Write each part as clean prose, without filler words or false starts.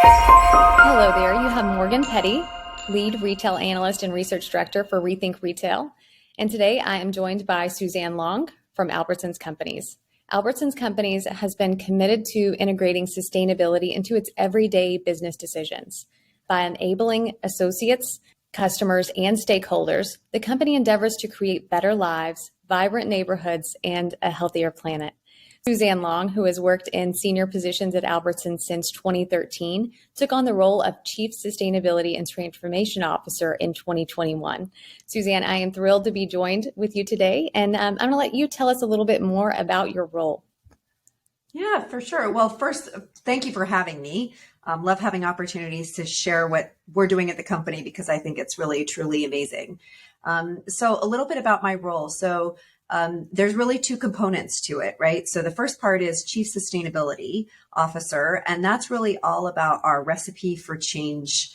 Hello there. You have Morgan Petty, lead retail analyst and research director for Rethink Retail. And today I am joined by Suzanne Long from Albertsons Companies. Albertsons Companies has been committed to integrating sustainability into its everyday business decisions. By enabling associates, customers, and stakeholders, the company endeavors to create better lives, vibrant neighborhoods, and a healthier planet. Suzanne Long, who has worked in senior positions at Albertsons since 2013, took on the role of Chief Sustainability and Transformation Officer in 2021. Suzanne, I am thrilled to be joined with you today, and I'm going to let you tell us a little bit more about your role. Yeah, for sure. Well, first, thank you for having me. Love having opportunities to share what we're doing at the company because I think it's really, truly amazing. So a little bit about my role. There's really two components to it, right? So the first part is Chief Sustainability Officer, and that's really all about our recipe for change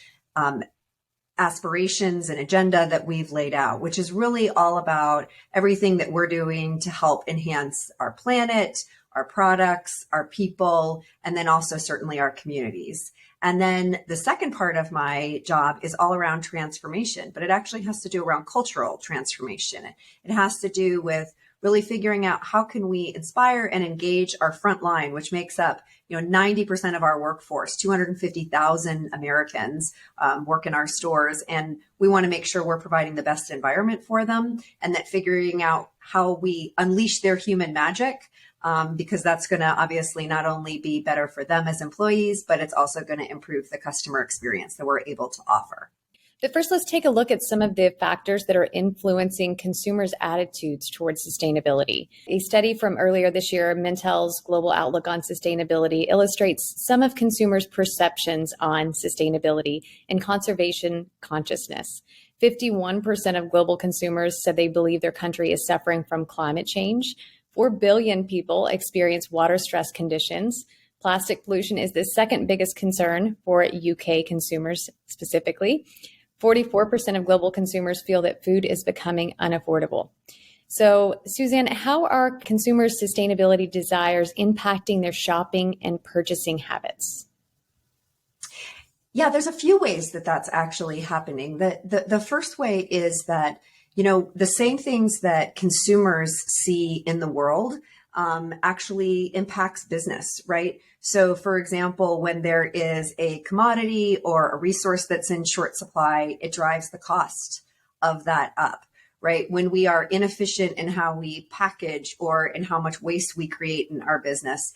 aspirations and agenda that we've laid out, which is really all about everything that we're doing to help enhance our planet, our products, our people, and then also certainly our communities. And then the second part of my job is all around transformation, but it actually has to do around cultural transformation. It has to do with really figuring out how can we inspire and engage our front line, which makes up 90% of our workforce. 250,000 Americans work in our stores, and we want to make sure we're providing the best environment for them, and that figuring out how we unleash their human magic, because that's going to obviously not only be better for them as employees, but it's also going to improve the customer experience that we're able to offer. But first, let's take a look at some of the factors that are influencing consumers' attitudes towards sustainability. A study from earlier this year, Mintel's Global Outlook on Sustainability, illustrates some of consumers' perceptions on sustainability and conservation consciousness. 51% of global consumers said they believe their country is suffering from climate change. 4 billion people experience water stress conditions. Plastic pollution is the second biggest concern for UK consumers specifically. 44% of global consumers feel that food is becoming unaffordable. So, Suzanne, how are consumers' sustainability desires impacting their shopping and purchasing habits? Yeah, there's a few ways that that's actually happening. The first way is that, the same things that consumers see in the world actually impacts business, right? So for example, when there is a commodity or a resource that's in short supply, it drives the cost of that up, right? When we are inefficient in how we package or in how much waste we create in our business,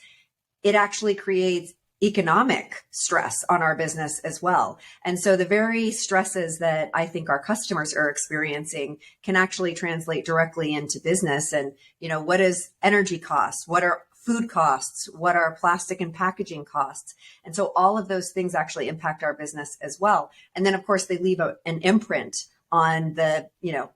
it actually creates economic stress on our business as well. And so the very stresses that I think our customers are experiencing can actually translate directly into business. And, what is energy costs? What are food costs? What are plastic and packaging costs? And so all of those things actually impact our business as well. And then of course they leave an imprint on the,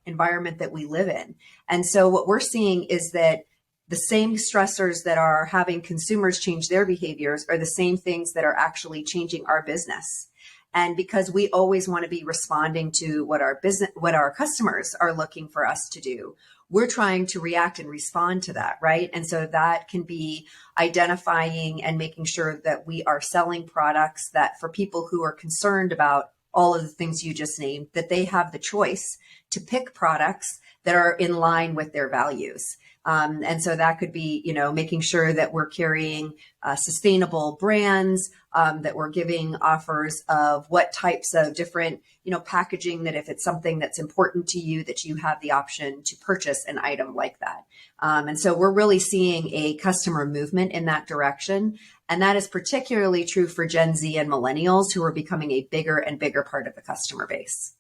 environment that we live in. And so what we're seeing is that the same stressors that are having consumers change their behaviors are the same things that are actually changing our business. And because we always want to be responding to what our customers are looking for us to do, we're trying to react and respond to that, right? And so that can be identifying and making sure that we are selling products that for people who are concerned about all of the things you just named, that they have the choice to pick products that are in line with their values. And so that could be, making sure that we're carrying sustainable brands, that we're giving offers of what types of different, packaging, that if it's something that's important to you, that you have the option to purchase an item like that. And so we're really seeing a customer movement in that direction. And that is particularly true for Gen Z and millennials, who are becoming a bigger and bigger part of the customer base.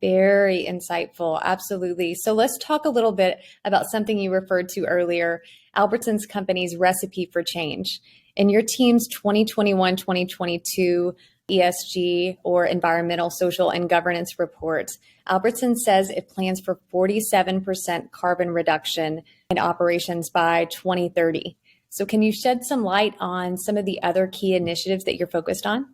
Very insightful. Absolutely. So let's talk a little bit about something you referred to earlier, Albertsons Companies' recipe for change. In your team's 2021-2022 ESG, or Environmental, Social, and Governance report, Albertsons says it plans for 47% carbon reduction in operations by 2030. So can you shed some light on some of the other key initiatives that you're focused on?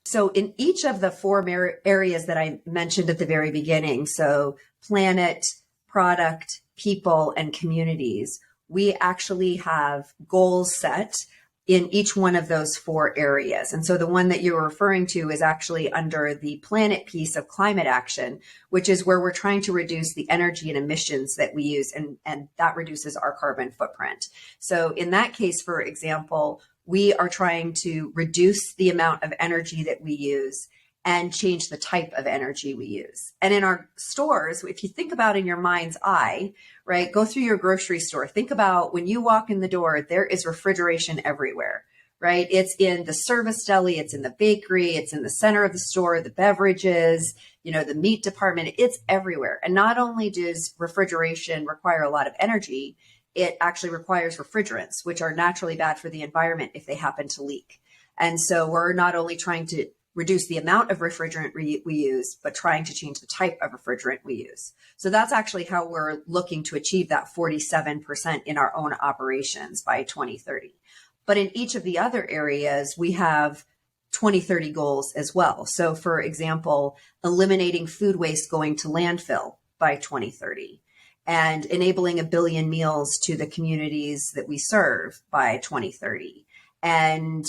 So in each of the four areas that I mentioned at the very beginning, so planet, product, people, and communities, we actually have goals set in each one of those 4 areas. And so the one that you're referring to is actually under the planet piece of climate action, which is where we're trying to reduce the energy and emissions that we use, and that reduces our carbon footprint. So in that case, for example, we are trying to reduce the amount of energy that we use and change the type of energy we use. And in our stores, if you think about in your mind's eye, right, go through your grocery store, think about when you walk in the door, there is refrigeration everywhere, right? It's in the service deli, it's in the bakery, it's in the center of the store, the beverages, the meat department, it's everywhere. And not only does refrigeration require a lot of energy, it actually requires refrigerants, which are naturally bad for the environment if they happen to leak. And so we're not only trying to reduce the amount of refrigerant we use, but trying to change the type of refrigerant we use. So that's actually how we're looking to achieve that 47% in our own operations by 2030. But in each of the other areas, we have 2030 goals as well. So for example, eliminating food waste going to landfill by 2030 and enabling 1 billion meals to the communities that we serve by 2030 and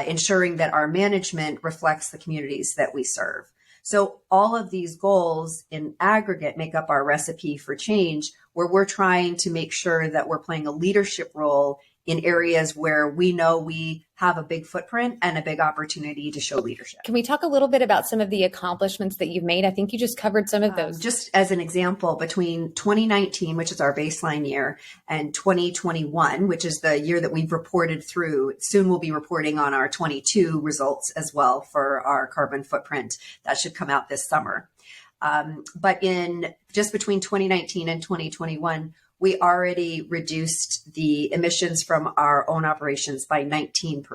ensuring that our management reflects the communities that we serve. So all of these goals in aggregate make up our recipe for change, where we're trying to make sure that we're playing a leadership role in areas where we know we have a big footprint and a big opportunity to show leadership. Can we talk a little bit about some of the accomplishments that you've made? I think you just covered some of those. Just as an example, between 2019, which is our baseline year, and 2021, which is the year that we've reported through, soon we'll be reporting on our 22 results as well for our carbon footprint. That should come out this summer. But in just between 2019 and 2021, we already reduced the emissions from our own operations by 19%,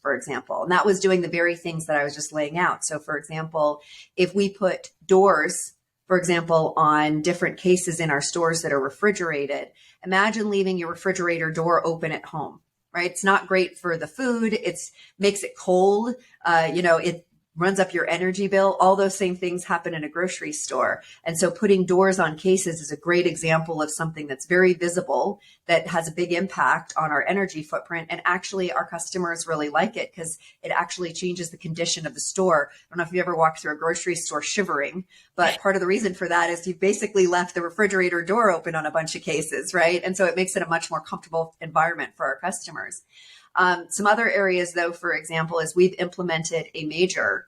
for example. And that was doing the very things that I was just laying out. So for example, if we put doors, for example, on different cases in our stores that are refrigerated, imagine leaving your refrigerator door open at home, right? It's not great for the food. It makes it cold. It runs up your energy bill. All those same things happen in a grocery store. And so putting doors on cases is a great example of something that's very visible, that has a big impact on our energy footprint. And actually our customers really like it because it actually changes the condition of the store. I don't know if you ever walked through a grocery store shivering, but part of the reason for that is you've basically left the refrigerator door open on a bunch of cases, right? And so it makes it a much more comfortable environment for our customers. Some other areas, though, for example, is we've implemented a major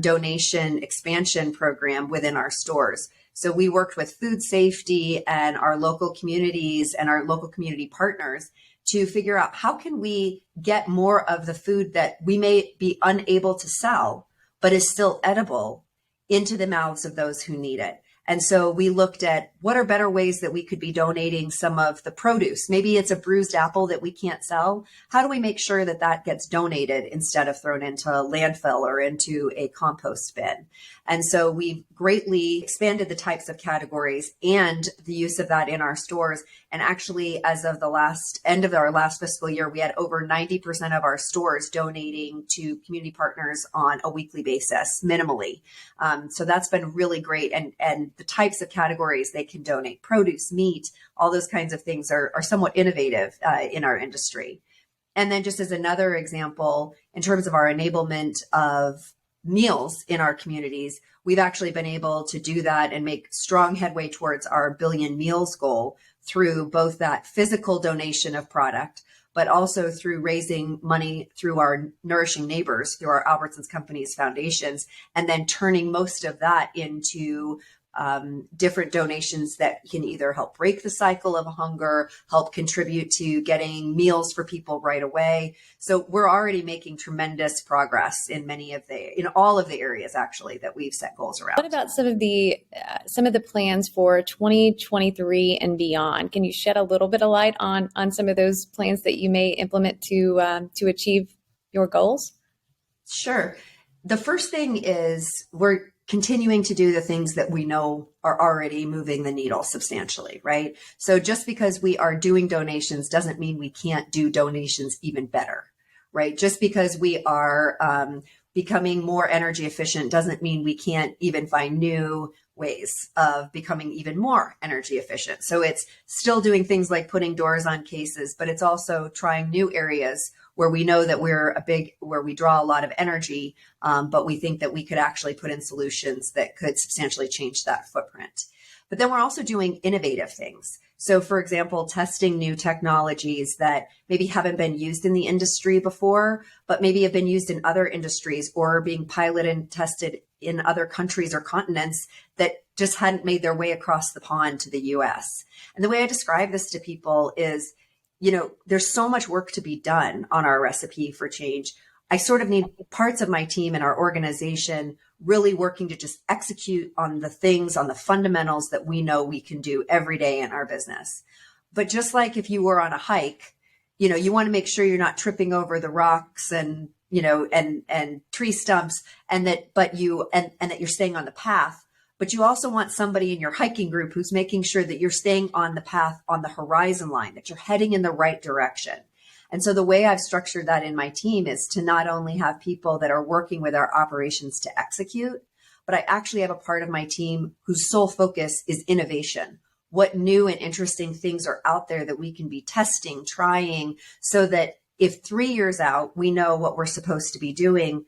donation expansion program within our stores. So we worked with food safety and our local communities and our local community partners to figure out how can we get more of the food that we may be unable to sell, but is still edible, into the mouths of those who need it. And so we looked at what are better ways that we could be donating some of the produce. Maybe it's a bruised apple that we can't sell. How do we make sure that that gets donated instead of thrown into a landfill or into a compost bin? And so we've greatly expanded the types of categories and the use of that in our stores. And actually, as of the end of our last fiscal year, we had over 90% of our stores donating to community partners on a weekly basis, minimally. So that's been really great. And the types of categories they can donate, produce, meat, all those kinds of things are somewhat innovative in our industry. And then just as another example, in terms of our enablement of meals in our communities, we've actually been able to do that and make strong headway towards our 1 billion meals goal through both that physical donation of product, but also through raising money through our Nourishing Neighbors, through our Albertsons Companies foundations, and then turning most of that into different donations that can either help break the cycle of hunger, help contribute to getting meals for people right away. So we're already making tremendous progress in all of the areas actually that we've set goals around. What about some of the plans for 2023 and beyond? Can you shed a little bit of light on some of those plans that you may implement to achieve your goals? Sure. The first thing is we're continuing to do the things that we know are already moving the needle substantially, right? So just because we are doing donations doesn't mean we can't do donations even better, right? Just because we are becoming more energy efficient doesn't mean we can't even find new ways of becoming even more energy efficient. So it's still doing things like putting doors on cases, but it's also trying new areas where we know that where we draw a lot of energy, but we think that we could actually put in solutions that could substantially change that footprint. But then we're also doing innovative things. So for example, testing new technologies that maybe haven't been used in the industry before, but maybe have been used in other industries or being piloted and tested in other countries or continents that just hadn't made their way across the pond to the US. And the way I describe this to people is, there's so much work to be done on our recipe for change. I sort of need parts of my team and our organization really working to just execute on the things, on the fundamentals that we know we can do every day in our business. But just like if you were on a hike, you want to make sure you're not tripping over the rocks and, and tree stumps and that you're staying on the path. But you also want somebody in your hiking group who's making sure that you're staying on the path on the horizon line, that you're heading in the right direction. And so the way I've structured that in my team is to not only have people that are working with our operations to execute, but I actually have a part of my team whose sole focus is innovation. What new and interesting things are out there that we can be testing, trying, so that if 3 years out, we know what we're supposed to be doing.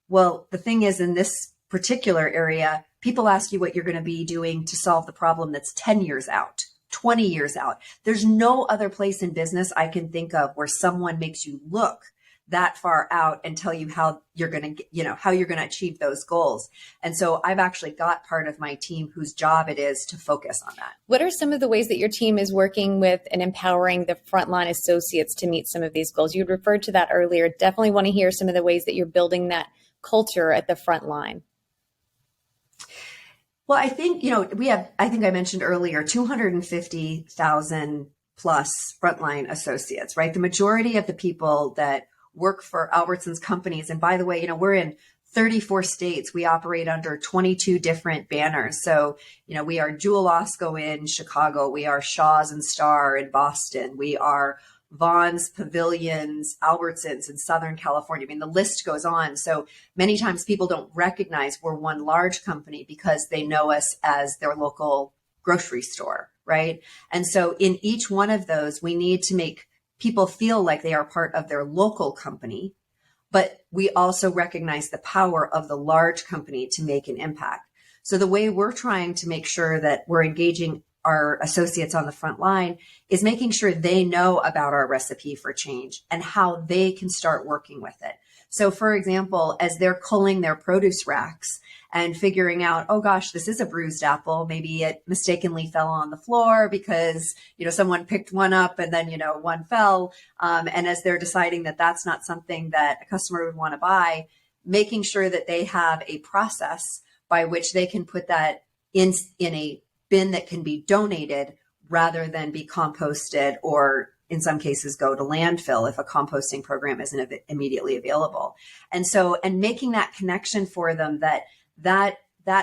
Well, the thing is, in this particular area, people ask you what you're going to be doing to solve the problem that's 10 years out. 20 years out. There's no other place in business I can think of where someone makes you look that far out and tell you how you're going to achieve those goals. And so I've actually got part of my team whose job it is to focus on that. What are some of the ways that your team is working with and empowering the frontline associates to meet some of these goals? You referred to that earlier. Definitely want to hear some of the ways that you're building that culture at the front line. Well, I think, I think I mentioned earlier, 250,000 plus frontline associates, right? The majority of the people that work for Albertsons companies. And by the way, we're in 34 states. We operate under 22 different banners. So, we are Jewel Osco in Chicago. We are Shaw's and Star in Boston. We are Vaughn's, Pavilions, Albertsons in Southern California. I mean, the list goes on. So many times people don't recognize we're one large company because they know us as their local grocery store, right? And so in each one of those, we need to make people feel like they are part of their local company, but we also recognize the power of the large company to make an impact. So the way we're trying to make sure that we're engaging our associates on the front line is making sure they know about our recipe for change and how they can start working with it. So for example, as they're culling their produce racks and figuring out, oh gosh, this is a bruised apple. Maybe it mistakenly fell on the floor because, someone picked one up and then, one fell. And as they're deciding that that's not something that a customer would want to buy, making sure that they have a process by which they can put that in a bin that can be donated rather than be composted or in some cases go to landfill if a composting program isn't immediately available. And so, and making that connection for them that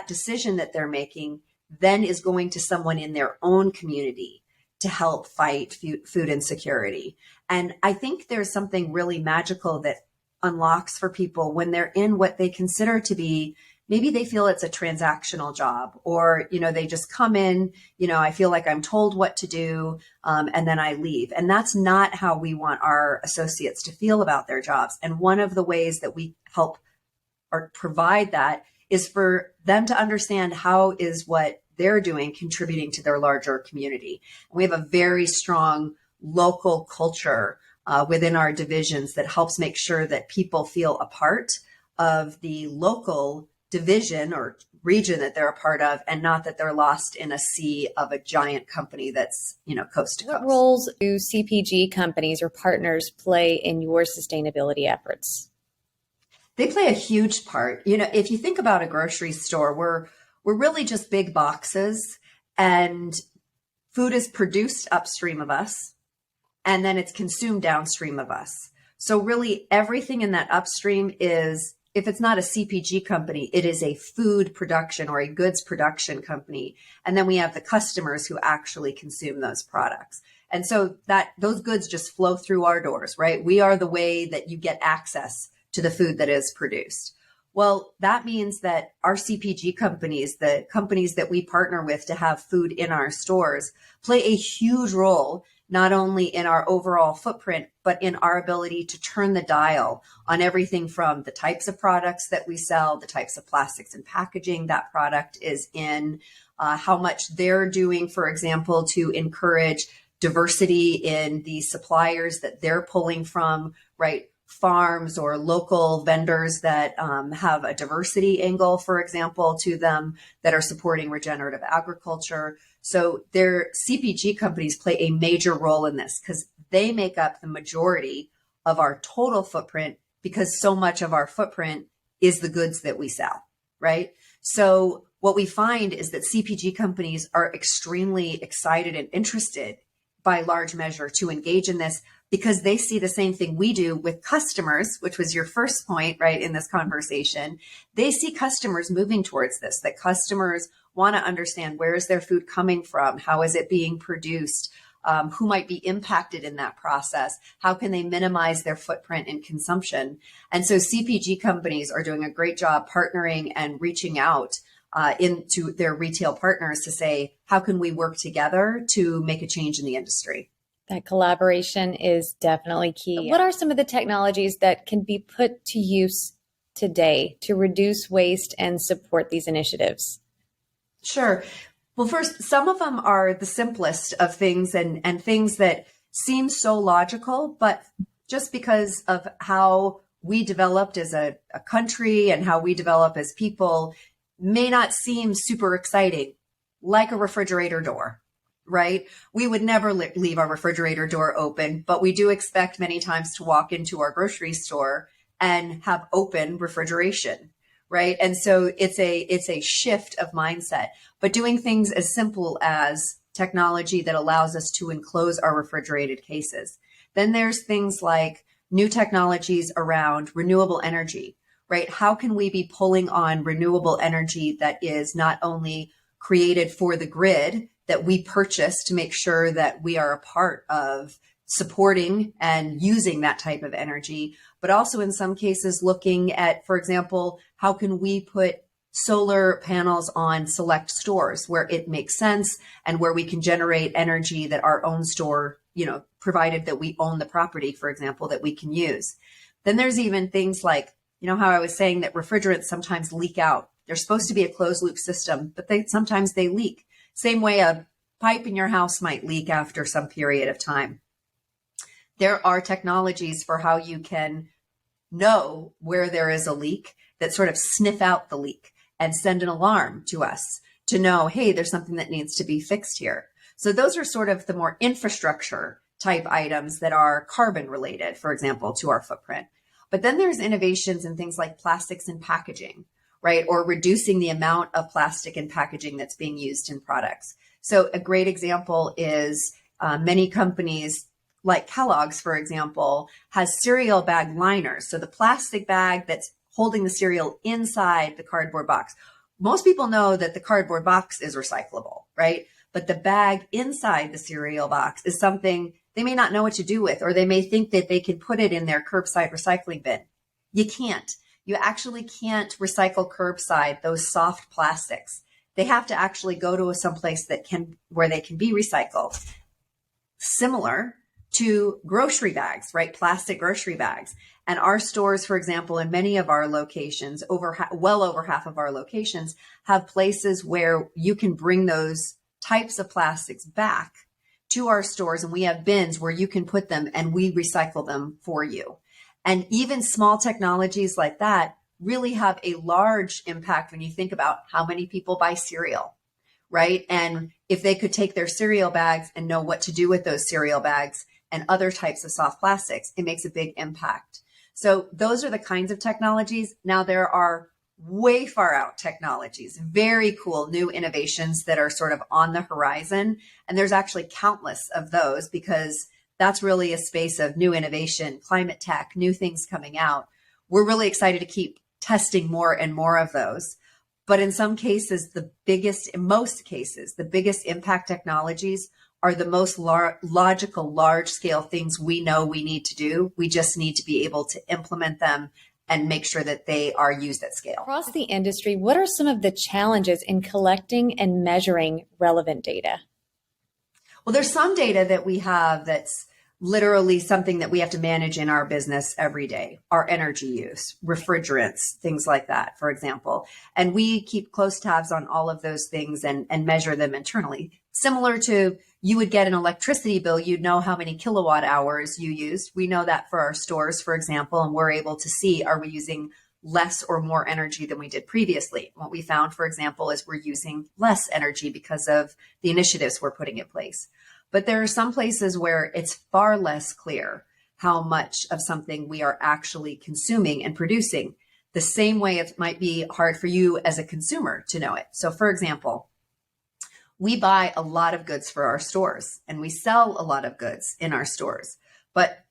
decision that they're making then is going to someone in their own community to help fight food insecurity. And I think there's something really magical that unlocks for people when they're in what they consider to be, maybe they feel it's a transactional job, or, they just come in, I feel like I'm told what to do, and then I leave. And that's not how we want our associates to feel about their jobs. And one of the ways that we help or provide that is for them to understand how is what they're doing contributing to their larger community. And we have a very strong local culture within our divisions that helps make sure that people feel a part of the local division or region that they're a part of, and not that they're lost in a sea of a giant company that's, coast to coast. What roles do CPG companies or partners play in your sustainability efforts? They play a huge part. If you think about a grocery store, we're really just big boxes, and food is produced upstream of us, and then it's consumed downstream of us. So really everything in that upstream is, if it's not a CPG company, it is a food production or a goods production company. And then we have the customers who actually consume those products. And so those goods just flow through our doors, right? We are the way that you get access to the food that is produced. Well, that means that our CPG companies, the companies that we partner with to have food in our stores, play a huge role not only in our overall footprint, but in our ability to turn the dial on everything from the types of products that we sell, the types of plastics and packaging that product is in, how much they're doing, for example, to encourage diversity in the suppliers that they're pulling from, right? Farms or local vendors that have a diversity angle, for example, to them that are supporting regenerative agriculture. So their CPG companies play a major role in this because they make up the majority of our total footprint because so much of our footprint is the goods that we sell, right? So what we find is that CPG companies are extremely excited and interested by large measure to engage in this because they see the same thing we do with customers, which was your first point, right, in this conversation. They see customers moving towards this, that customers want to understand where is their food coming from? How is it being produced? Who might be impacted in that process? How can they minimize their footprint in consumption? And so CPG companies are doing a great job partnering and reaching out into their retail partners to say, how can we work together to make a change in the industry? That collaboration is definitely key. What are some of the technologies that can be put to use today to reduce waste and support these initiatives? Sure. Well, first, some of them are the simplest of things and things that seem so logical, but just because of how we developed as a country and how we develop as people may not seem super exciting, like a refrigerator door, right? We would never leave our refrigerator door open, but we do expect many times to walk into our grocery store and have open refrigeration, right? And so it's a shift of mindset, but doing things as simple as technology that allows us to enclose our refrigerated cases. Then there's things like new technologies around renewable energy, right? How can we be pulling on renewable energy that is not only created for the grid that we purchase to make sure that we are a part of supporting and using that type of energy, but also in some cases looking at, for example, how can we put solar panels on select stores where it makes sense and where we can generate energy that our own store, provided that we own the property, for example, that we can use. Then there's even things like, how I was saying that refrigerants sometimes leak out. They're supposed to be a closed loop system, but sometimes they leak. Same way a pipe in your house might leak after some period of time. There are technologies for how you can know where there is a leak that sort of sniff out the leak and send an alarm to us to know, hey, there's something that needs to be fixed here. So those are sort of the more infrastructure type items that are carbon related, for example, to our footprint. But then there's innovations in things like plastics and packaging, right? Or reducing the amount of plastic and packaging that's being used in products. So a great example is many companies like Kellogg's, for example, has cereal bag liners. So the plastic bag that's holding the cereal inside the cardboard box. Most people know that the cardboard box is recyclable, right? But the bag inside the cereal box is something they may not know what to do with, or they may think that they can put it in their curbside recycling bin. You can't. You actually can't recycle curbside those soft plastics. They have to actually go to someplace where they can be recycled. Similar to grocery bags, right? Plastic grocery bags. And our stores, for example, in many of our locations, well over half of our locations, have places where you can bring those types of plastics back to our stores, and we have bins where you can put them and we recycle them for you. And even small technologies like that really have a large impact when you think about how many people buy cereal, right? And if they could take their cereal bags and know what to do with those cereal bags and other types of soft plastics, it makes a big impact. So those are the kinds of technologies. Now there are way far out technologies, very cool new innovations that are sort of on the horizon. And there's actually countless of those because that's really a space of new innovation, climate tech, new things coming out. We're really excited to keep testing more and more of those. But in some cases, in most cases, the biggest impact technologies are the most logical, large scale things we know we need to do. We just need to be able to implement them and make sure that they are used at scale. Across the industry, what are some of the challenges in collecting and measuring relevant data? Well, there's some data that we have that's literally something that we have to manage in our business every day. Our energy use, refrigerants, things like that, for example. And we keep close tabs on all of those things and measure them internally. Similar to you would get an electricity bill, you'd know how many kilowatt hours you used. We know that for our stores, for example, and we're able to see, are we using less or more energy than we did previously? What we found, for example, is we're using less energy because of the initiatives we're putting in place. But there are some places where it's far less clear how much of something we are actually consuming and producing. The same way it might be hard for you as a consumer to know it. So for example, we buy a lot of goods for our stores and we sell a lot of goods in our stores. But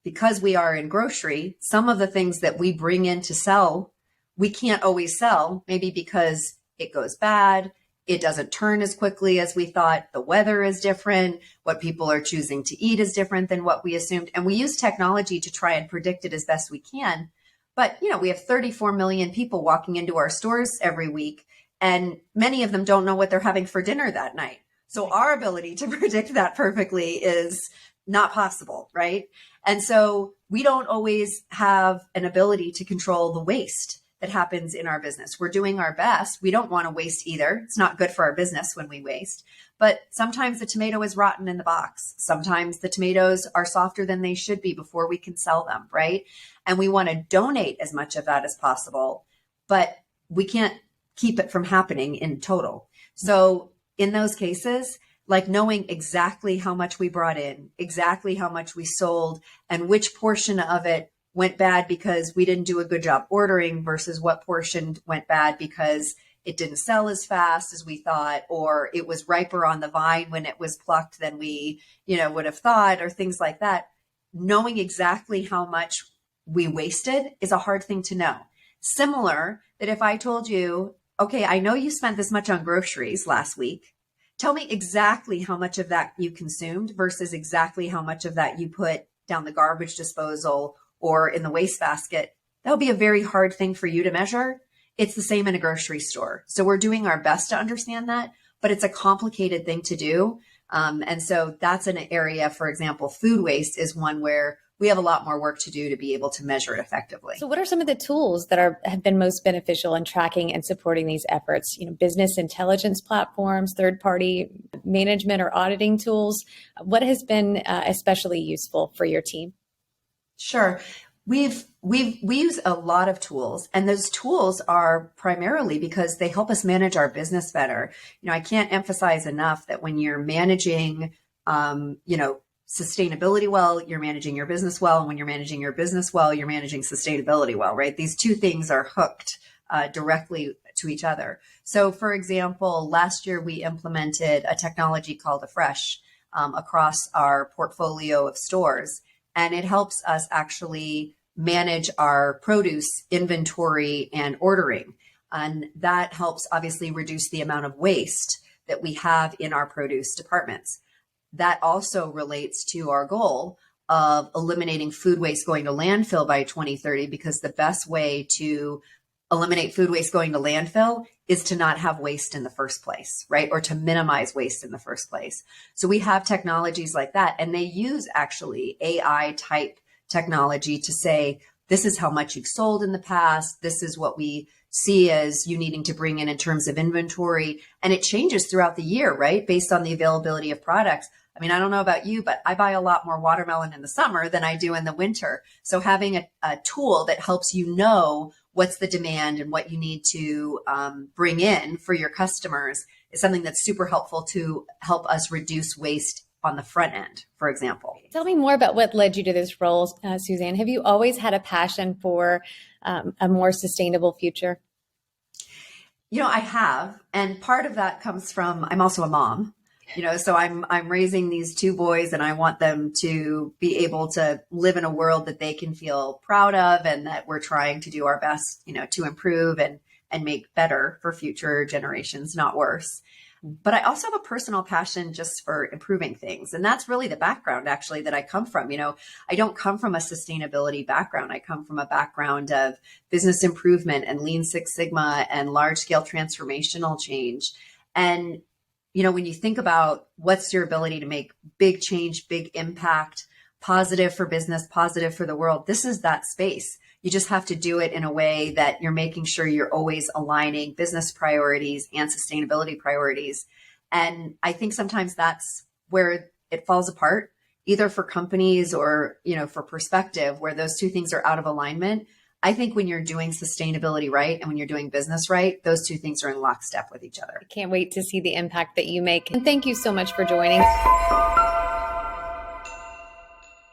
because we are in grocery, some of the things that we bring in to sell, we can't always sell, maybe because it goes bad. It doesn't turn as quickly as we thought. The weather is different. What people are choosing to eat is different than what we assumed. And we use technology to try and predict it as best we can. But, we have 34 million people walking into our stores every week, and many of them don't know what they're having for dinner that night. So our ability to predict that perfectly is not possible, right? And so we don't always have an ability to control the waste that happens in our business. We're doing our best. We don't want to waste either. It's not good for our business when we waste. But sometimes the tomato is rotten in the box. Sometimes the tomatoes are softer than they should be before we can sell them, right? And we want to donate as much of that as possible, but we can't keep it from happening in total. So in those cases, like knowing exactly how much we brought in, exactly how much we sold, and which portion of it went bad because we didn't do a good job ordering versus what portion went bad because it didn't sell as fast as we thought, or it was riper on the vine when it was plucked than we, would have thought, or things like that. Knowing exactly how much we wasted is a hard thing to know. Similar that if I told you, okay, I know you spent this much on groceries last week. Tell me exactly how much of that you consumed versus exactly how much of that you put down the garbage disposal or in the wastebasket. That would be a very hard thing for you to measure. It's the same in a grocery store. So we're doing our best to understand that, but it's a complicated thing to do. And so that's an area, for example, food waste is one where we have a lot more work to do to be able to measure it effectively. So what are some of the tools that have been most beneficial in tracking and supporting these efforts? Business intelligence platforms, third-party management or auditing tools. What has been especially useful for your team? Sure. We use a lot of tools, and those tools are primarily because they help us manage our business better. I can't emphasize enough that when you're managing, sustainability well, you're managing your business well. And when you're managing your business well, you're managing sustainability well, right? These two things are hooked directly to each other. So for example, last year we implemented a technology called Afresh across our portfolio of stores. And it helps us actually manage our produce inventory and ordering. And that helps obviously reduce the amount of waste that we have in our produce departments. That also relates to our goal of eliminating food waste going to landfill by 2030, because the best way to eliminate food waste going to landfill is to not have waste in the first place, right? Or to minimize waste in the first place. So we have technologies like that, and they use actually AI type technology to say, this is how much you've sold in the past. This is what we see as you needing to bring in terms of inventory. And it changes throughout the year, right? Based on the availability of products. I mean, I don't know about you, but I buy a lot more watermelon in the summer than I do in the winter. So having a tool that helps you know what's the demand and what you need to bring in for your customers is something that's super helpful to help us reduce waste on the front end, for example. Tell me more about what led you to this role, Suzanne. Have you always had a passion for a more sustainable future? I have. And part of that comes from, I'm also a mom. So I'm raising these two boys, and I want them to be able to live in a world that they can feel proud of, and that we're trying to do our best, to improve and make better for future generations, not worse. But I also have a personal passion just for improving things. And that's really the background actually that I come from. I don't come from a sustainability background. I come from a background of business improvement and Lean Six Sigma and large scale transformational change. And when you think about what's your ability to make big change, big impact, positive for business, positive for the world, this is that space. You just have to do it in a way that you're making sure you're always aligning business priorities and sustainability priorities. And I think sometimes that's where it falls apart, either for companies or, for perspective, where those two things are out of alignment. I think when you're doing sustainability right and when you're doing business right, those two things are in lockstep with each other. I can't wait to see the impact that you make. And thank you so much for joining.